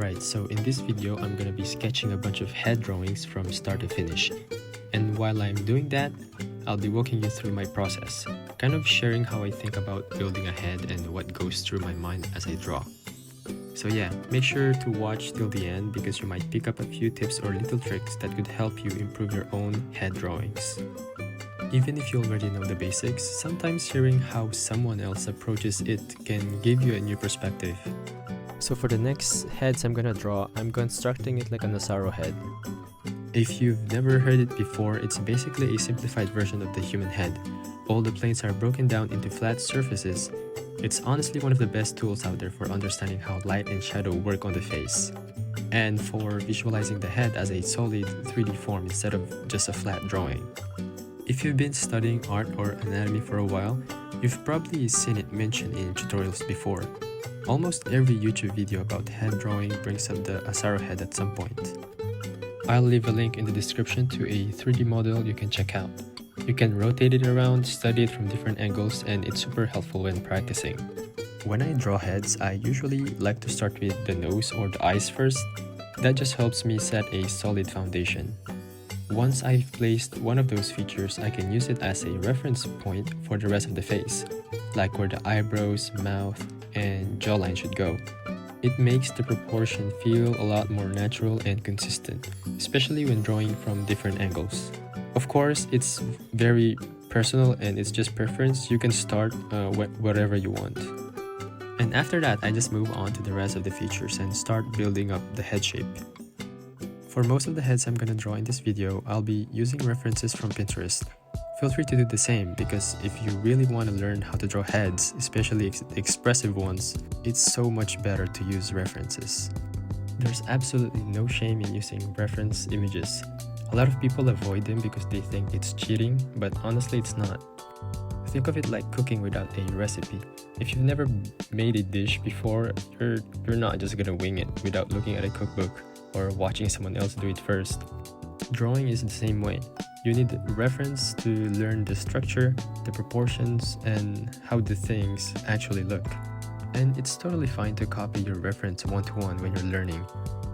Alright, so in this video, I'm gonna be sketching a bunch of head drawings from start to finish. And while I'm doing that, I'll be walking you through my process, kind of sharing how I think about building a head and what goes through my mind as I draw. So yeah, make sure to watch till the end because you might pick up a few tips or little tricks that could help you improve your own head drawings. Even if you already know the basics, sometimes hearing how someone else approaches it can give you a new perspective. So for the next heads I'm gonna draw, I'm constructing it like a Naruto head. If you've never heard it before, it's basically a simplified version of the human head. All the planes are broken down into flat surfaces. It's honestly one of the best tools out there for understanding how light and shadow work on the face, and for visualizing the head as a solid 3D form instead of just a flat drawing. If you've been studying art or anatomy for a while, you've probably seen it mentioned in tutorials before. Almost every YouTube video about head drawing brings up the Asaro head at some point. I'll leave a link in the description to a 3D model you can check out. You can rotate it around, study it from different angles, and it's super helpful when practicing. When I draw heads, I usually like to start with the nose or the eyes first. That just helps me set a solid foundation. Once I've placed one of those features, I can use it as a reference point for the rest of the face, like where the eyebrows, mouth, and jawline should go. It makes the proportion feel a lot more natural and consistent, especially when drawing from different angles. Of course, it's very personal and it's just preference. You can start whatever you want. And after that, I just move on to the rest of the features and start building up the head shape. For most of the heads I'm gonna draw in this video, I'll be using references from Pinterest. Feel free to do the same because if you really want to learn how to draw heads, especially expressive ones, it's so much better to use references. There's absolutely no shame in using reference images. A lot of people avoid them because they think it's cheating, but honestly it's not. Think of it like cooking without a recipe. If you've never made a dish before, you're not just gonna wing it without looking at a cookbook or watching someone else do it first. Drawing is the same way. You need reference to learn the structure, the proportions, and how the things actually look. And it's totally fine to copy your reference one-to-one when you're learning.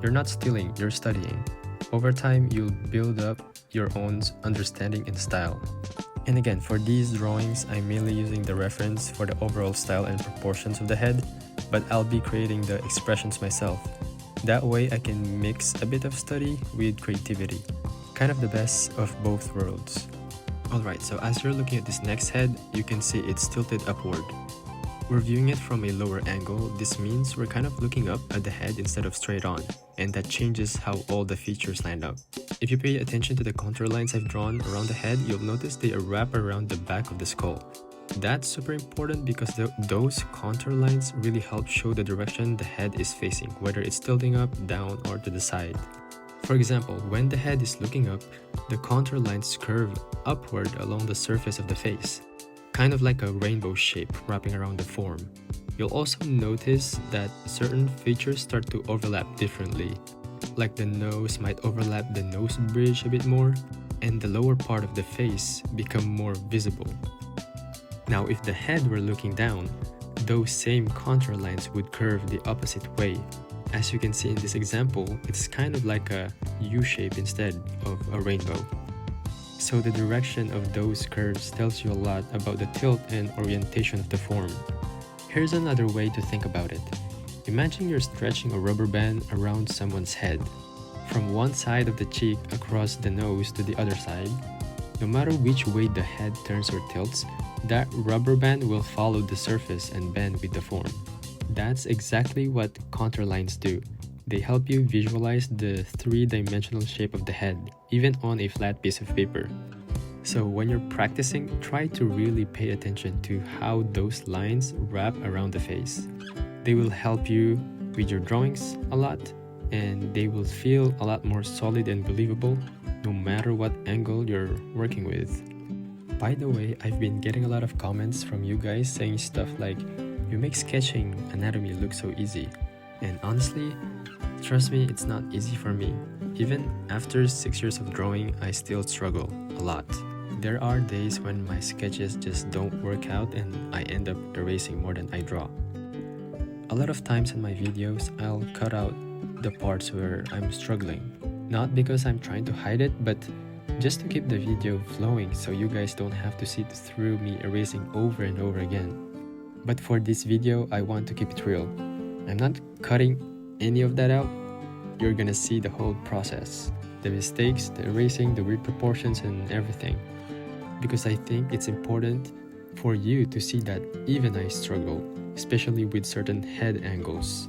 You're not stealing, you're studying. Over time, you'll build up your own understanding and style. And again, for these drawings, I'm mainly using the reference for the overall style and proportions of the head, but I'll be creating the expressions myself. That way I can mix a bit of study with creativity. Kind of the best of both worlds. Alright, so as you're looking at this next head, you can see it's tilted upward. We're viewing it from a lower angle. This means we're kind of looking up at the head instead of straight on, and that changes how all the features line up. If you pay attention to the contour lines I've drawn around the head, you'll notice they wrap around the back of the skull. That's super important because those contour lines really help show the direction the head is facing, whether it's tilting up, down, or to the side. For example, when the head is looking up, the contour lines curve upward along the surface of the face, kind of like a rainbow shape wrapping around the form. You'll also notice that certain features start to overlap differently, like the nose might overlap the nose bridge a bit more, and the lower part of the face become more visible. Now, if the head were looking down, those same contour lines would curve the opposite way. As you can see in this example, it's kind of like a U shape instead of a rainbow. So the direction of those curves tells you a lot about the tilt and orientation of the form. Here's another way to think about it. Imagine you're stretching a rubber band around someone's head. From one side of the cheek across the nose to the other side. No matter which way the head turns or tilts, that rubber band will follow the surface and bend with the form. That's exactly what contour lines do. They help you visualize the three-dimensional shape of the head, even on a flat piece of paper. So when you're practicing, try to really pay attention to how those lines wrap around the face. They will help you with your drawings a lot, and they will feel a lot more solid and believable no matter what angle you're working with. By the way, I've been getting a lot of comments from you guys saying stuff like, "You make sketching anatomy look so easy." And honestly, trust me, it's not easy for me. Even after 6 years of drawing, I still struggle a lot. There are days when my sketches just don't work out and I end up erasing more than I draw. A lot of times in my videos, I'll cut out the parts where I'm struggling. Not because I'm trying to hide it, but just to keep the video flowing so you guys don't have to sit through me erasing over and over again. But for this video, I want to keep it real. I'm not cutting any of that out. You're gonna see the whole process. The mistakes, the erasing, the weird proportions, and everything. Because I think it's important for you to see that even I struggle, especially with certain head angles.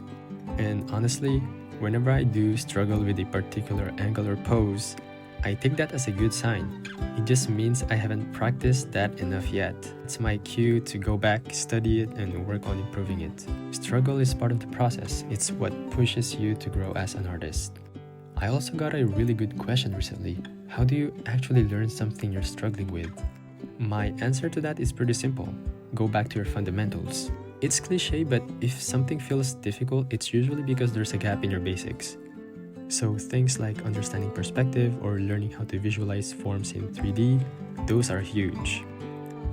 And honestly, whenever I do struggle with a particular angle or pose, I take that as a good sign. It just means I haven't practiced that enough yet. It's my cue to go back, study it, and work on improving it. Struggle is part of the process. It's what pushes you to grow as an artist. I also got a really good question recently. How do you actually learn something you're struggling with? My answer to that is pretty simple. Go back to your fundamentals. It's cliche, but if something feels difficult, it's usually because there's a gap in your basics. So things like understanding perspective or learning how to visualize forms in 3D, those are huge.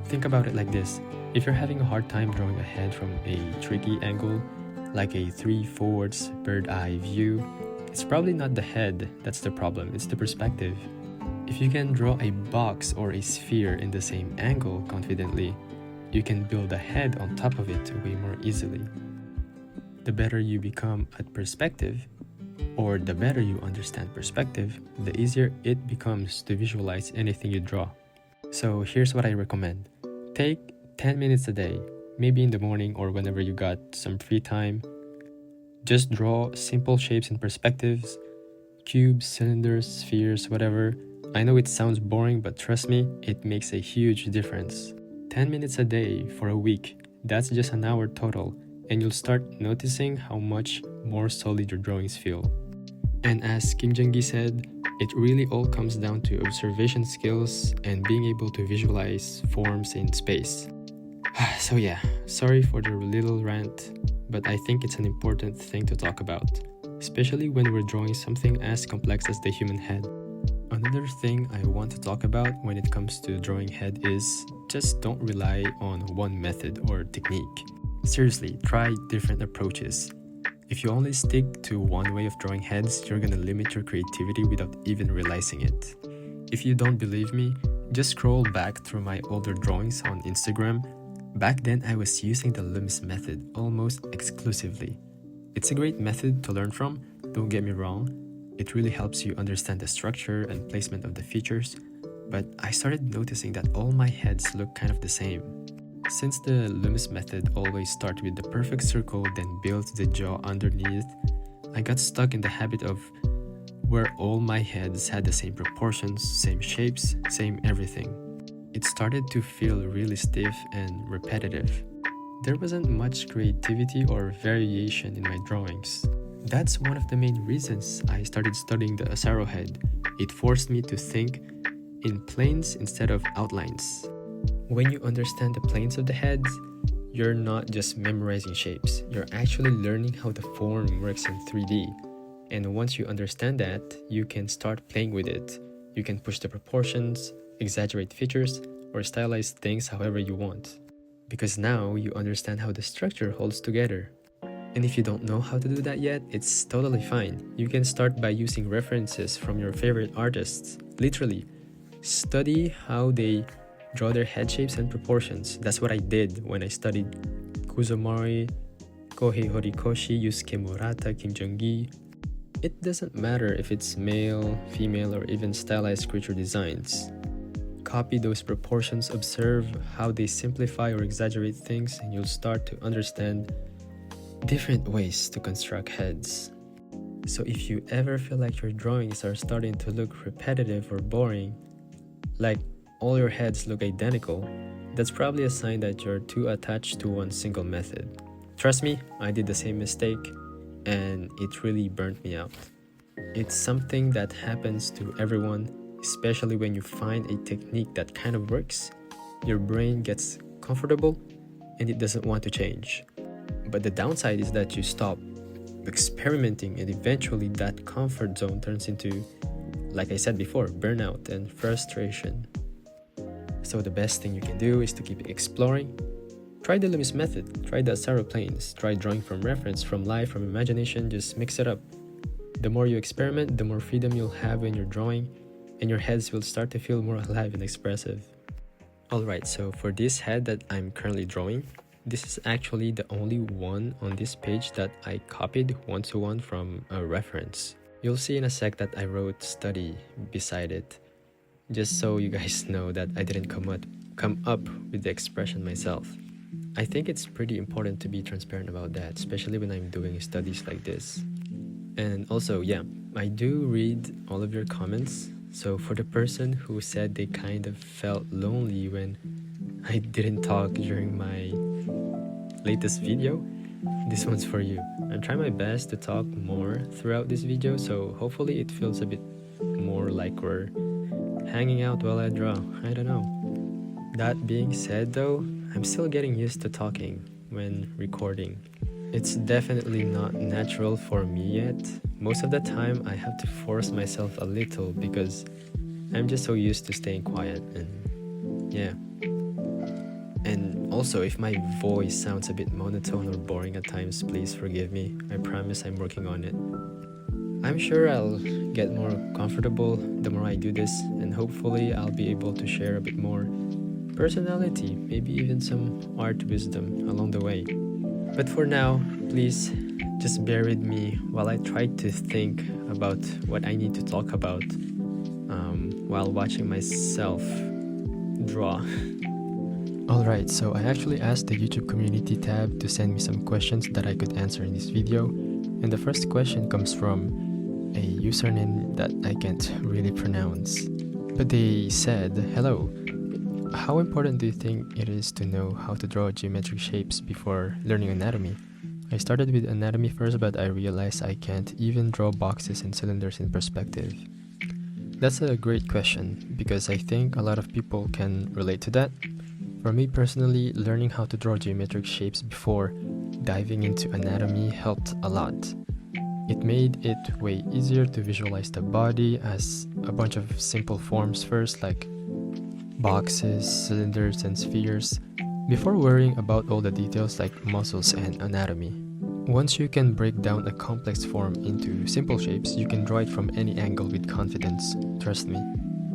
Think about it like this. If you're having a hard time drawing a head from a tricky angle, like a 3/4 bird eye view, it's probably not the head that's the problem, it's the perspective. If you can draw a box or a sphere in the same angle confidently, you can build a head on top of it way more easily. The better you become at perspective, or the better you understand perspective, the easier it becomes to visualize anything you draw. So here's what I recommend. Take 10 minutes a day, maybe in the morning or whenever you got some free time. Just draw simple shapes and perspectives, cubes, cylinders, spheres, whatever. I know it sounds boring, but trust me, it makes a huge difference. 10 minutes a day for a week, that's just an hour total, and you'll start noticing how much more solid your drawings feel. And as Kim Jung-gi said, it really all comes down to observation skills and being able to visualize forms in space. So yeah, sorry for the little rant, but I think it's an important thing to talk about, especially when we're drawing something as complex as the human head. Another thing I want to talk about when it comes to drawing head is just don't rely on one method or technique. Seriously, try different approaches. If you only stick to one way of drawing heads, you're gonna limit your creativity without even realizing it. If you don't believe me, just scroll back through my older drawings on Instagram. Back then, I was using the Loomis method almost exclusively. It's a great method to learn from, don't get me wrong. It really helps you understand the structure and placement of the features, but I started noticing that all my heads look kind of the same. Since the Loomis method always starts with the perfect circle then builds the jaw underneath, I got stuck in the habit of where all my heads had the same proportions, same shapes, same everything. It started to feel really stiff and repetitive. There wasn't much creativity or variation in my drawings. That's one of the main reasons I started studying the Asaro head. It forced me to think in planes instead of outlines. When you understand the planes of the heads, you're not just memorizing shapes, you're actually learning how the form works in 3D. And once you understand that, you can start playing with it. You can push the proportions, exaggerate features, or stylize things however you want. Because now you understand how the structure holds together. And if you don't know how to do that yet, it's totally fine. You can start by using references from your favorite artists. Literally, study how they draw their head shapes and proportions. That's what I did when I studied Kuzumori, Kohei Horikoshi, Yusuke Murata, Kim Jung-gi. It doesn't matter if it's male, female, or even stylized creature designs. Copy those proportions, observe how they simplify or exaggerate things, and you'll start to understand different ways to construct heads. So if you ever feel like your drawings are starting to look repetitive or boring, like all your heads look identical, that's probably a sign that you're too attached to one single method. Trust me, I did the same mistake, and it really burnt me out. It's something that happens to everyone, especially when you find a technique that kind of works. Your brain gets comfortable and it doesn't want to change. But the downside is that you stop experimenting, and eventually that comfort zone turns into, like I said before, burnout and frustration. So the best thing you can do is to keep exploring. Try the Loomis method, try the Asaro planes, try drawing from reference, from life, from imagination, just mix it up. The more you experiment, the more freedom you'll have when you're drawing, and your heads will start to feel more alive and expressive. Alright, so for this head that I'm currently drawing, this is actually the only one on this page that I copied one-to-one from a reference. You'll see in a sec that I wrote study beside it, just so you guys know that I didn't come up with the expression myself. I think it's pretty important to be transparent about that, especially when I'm doing studies like this. And also, yeah, I do read all of your comments, so for the person who said they kind of felt lonely when I didn't talk during my latest video, this one's for you. I'm trying my best to talk more throughout this video, so hopefully it feels a bit more like we're hanging out while I draw. I don't know. That being said though, I'm still getting used to talking when recording. It's definitely not natural for me yet. Most of the time I have to force myself a little because I'm just so used to staying quiet, and yeah. And also, if my voice sounds a bit monotone or boring at times, please forgive me. I promise I'm working on it. I'm sure I'll get more comfortable the more I do this, and hopefully I'll be able to share a bit more personality, maybe even some art wisdom along the way. But for now, please just bear with me while I try to think about what I need to talk about while watching myself draw. Alright, so I actually asked the YouTube community tab to send me some questions that I could answer in this video, and the first question comes from a username that I can't really pronounce. But they said, "Hello, how important do you think it is to know how to draw geometric shapes before learning anatomy? I started with anatomy first, but I realized I can't even draw boxes and cylinders in perspective." That's a great question, because I think a lot of people can relate to that. For me personally, learning how to draw geometric shapes before diving into anatomy helped a lot. It made it way easier to visualize the body as a bunch of simple forms first, like boxes, cylinders, and spheres, before worrying about all the details like muscles and anatomy. Once you can break down a complex form into simple shapes, you can draw it from any angle with confidence, trust me.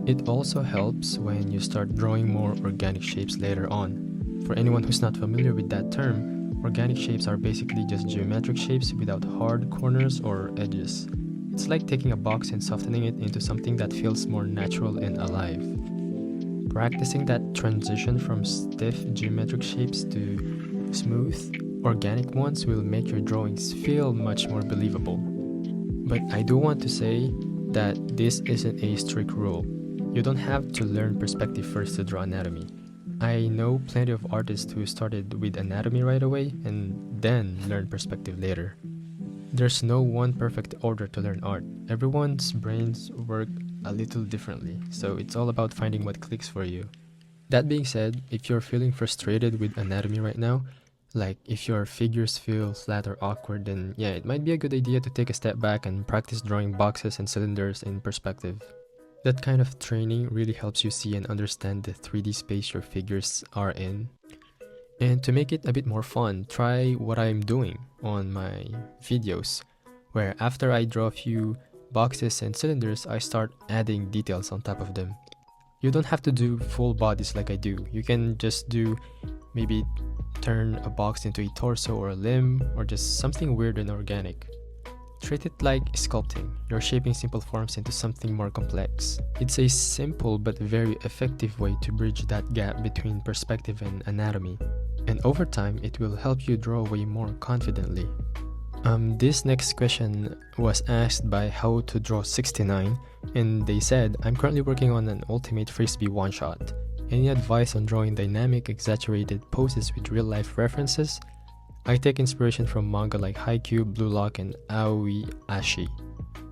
It also helps when you start drawing more organic shapes later on. For anyone who's not familiar with that term, organic shapes are basically just geometric shapes without hard corners or edges. It's like taking a box and softening it into something that feels more natural and alive. Practicing that transition from stiff geometric shapes to smooth, organic ones will make your drawings feel much more believable. But I do want to say that this isn't a strict rule. You don't have to learn perspective first to draw anatomy. I know plenty of artists who started with anatomy right away and then learned perspective later. There's no one perfect order to learn art. Everyone's brains work a little differently, so it's all about finding what clicks for you. That being said, if you're feeling frustrated with anatomy right now, like if your figures feel flat or awkward, then yeah, it might be a good idea to take a step back and practice drawing boxes and cylinders in perspective. That kind of training really helps you see and understand the 3D space your figures are in. And to make it a bit more fun, try what I'm doing on my videos, where after I draw a few boxes and cylinders, I start adding details on top of them. You don't have to do full bodies like I do. You can just do maybe turn a box into a torso or a limb, or just something weird and organic. Treat it like sculpting. You're shaping simple forms into something more complex. It's a simple but very effective way to bridge that gap between perspective and anatomy. And over time, it will help you draw way more confidently. This next question was asked by How to Draw 69, and they said, "I'm currently working on an ultimate frisbee one-shot. Any advice on drawing dynamic, exaggerated poses with real-life references? I take inspiration from manga like Haikyuu, Blue Lock, and Aoi Ashi."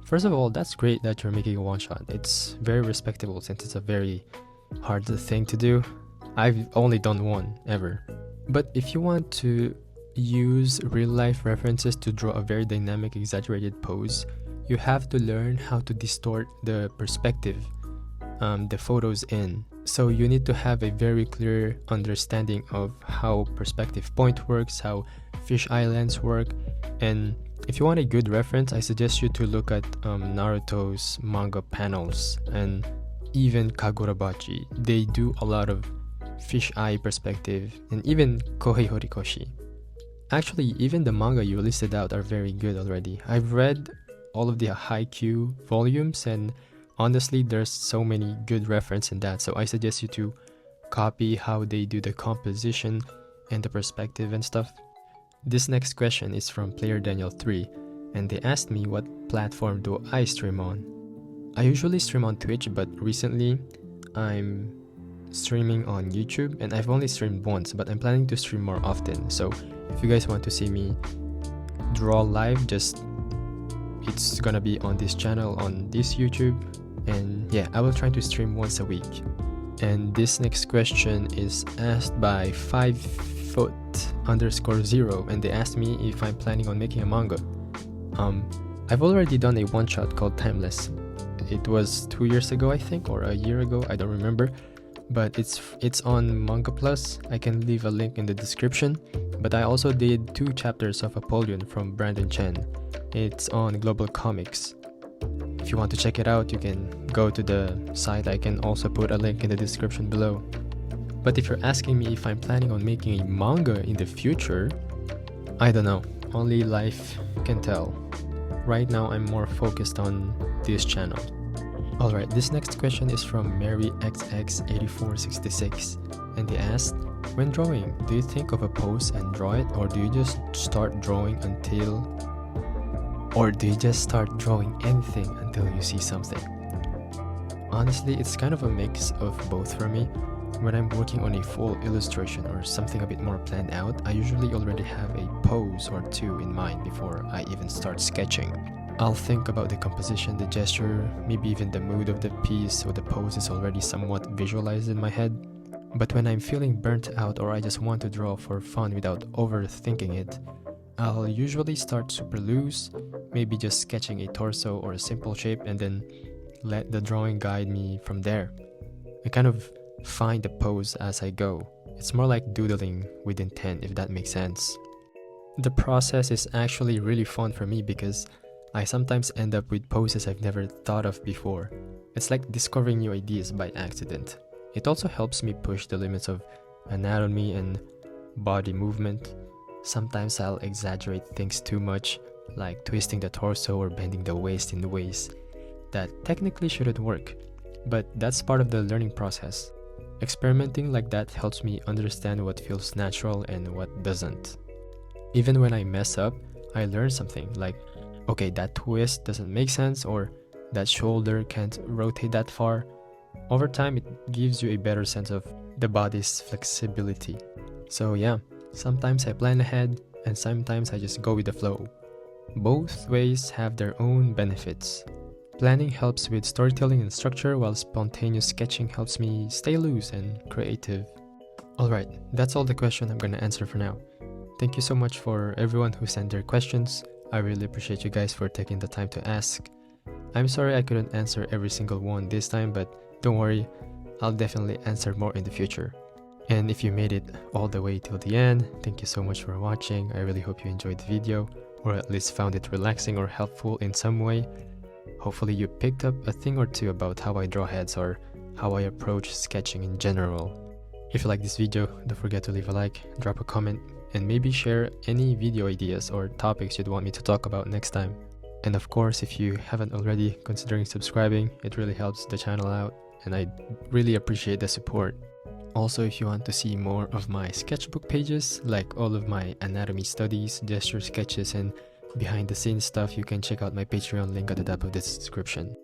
First of all, that's great that you're making a one-shot. It's very respectable since it's a very hard thing to do. I've only done one, ever. But if you want to use real-life references to draw a very dynamic, exaggerated pose, you have to learn how to distort the perspective the photos in. So you need to have a very clear understanding of how perspective point works, how fisheye lens work, and If you want a good reference, I suggest you to look at Naruto's manga panels and even Kagurabachi. They do a lot of fisheye perspective, and even Kohei Horikoshi. Actually, even the manga you listed out are very good already. I've read all of the Haikyuu volumes, and honestly, there's so many good references in that, so I suggest you to copy how they do the composition and the perspective and stuff. This next question is from Player Daniel 3, and they asked me what platform do I stream on. I usually stream on Twitch, but recently I'm streaming on YouTube, and I've only streamed once, but I'm planning to stream more often. So if you guys want to see me draw live, it's gonna be on this channel, on this YouTube, and yeah, I will try to stream once a week. And this next question is asked by 5foot_0, and they asked me if I'm planning on making a manga. I've already done a one-shot called Timeless. It was 2 years ago, I think, or a year ago, I don't remember, but it's on Manga Plus. I can leave a link in the description. But I also did 2 chapters of Apollyon from Brandon Chen. It's on Global Comics. If you want to check it out, you can go to the site. I can also put a link in the description below. But if you're asking me if I'm planning on making a manga in the future, I don't know. Only life can tell. Right now, I'm more focused on this channel. Alright, this next question is from MaryXX8466, and they asked, when drawing, do you think of a pose and draw it, or do you just start drawing anything until you see something? Honestly, it's kind of a mix of both for me. When I'm working on a full illustration or something a bit more planned out, I usually already have a pose or two in mind before I even start sketching. I'll think about the composition, the gesture, maybe even the mood of the piece, so the pose is already somewhat visualized in my head. But when I'm feeling burnt out or I just want to draw for fun without overthinking it, I'll usually start super loose, maybe just sketching a torso or a simple shape, and then let the drawing guide me from there. I kind of find the pose as I go. It's more like doodling with intent, if that makes sense. The process is actually really fun for me because I sometimes end up with poses I've never thought of before. It's like discovering new ideas by accident. It also helps me push the limits of anatomy and body movement. Sometimes I'll exaggerate things too much, like twisting the torso or bending the waist in ways that technically shouldn't work, but that's part of the learning process. Experimenting like that helps me understand what feels natural and what doesn't. Even when I mess up, I learn something, like, okay, that twist doesn't make sense, or that shoulder can't rotate that far. Over time, it gives you a better sense of the body's flexibility. So yeah, sometimes I plan ahead, and sometimes I just go with the flow. Both ways have their own benefits. Planning helps with storytelling and structure, while spontaneous sketching helps me stay loose and creative. Alright, that's all the question I'm gonna answer for now. Thank you so much for everyone who sent their questions. I really appreciate you guys for taking the time to ask. I'm sorry I couldn't answer every single one this time, but don't worry, I'll definitely answer more in the future. And if you made it all the way till the end, thank you so much for watching. I really hope you enjoyed the video, or at least found it relaxing or helpful in some way. Hopefully you picked up a thing or two about how I draw heads or how I approach sketching in general. If you like this video, don't forget to leave a like, drop a comment, and maybe share any video ideas or topics you'd want me to talk about next time. And of course, if you haven't already, considering subscribing, it really helps the channel out, and I really appreciate the support. Also, if you want to see more of my sketchbook pages, like all of my anatomy studies, gesture sketches, and behind the scenes stuff, you can check out my Patreon link at the top of this description.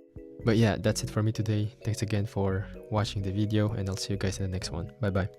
But yeah, that's it for me today. Thanks again for watching the video, and I'll see you guys in the next one. Bye bye.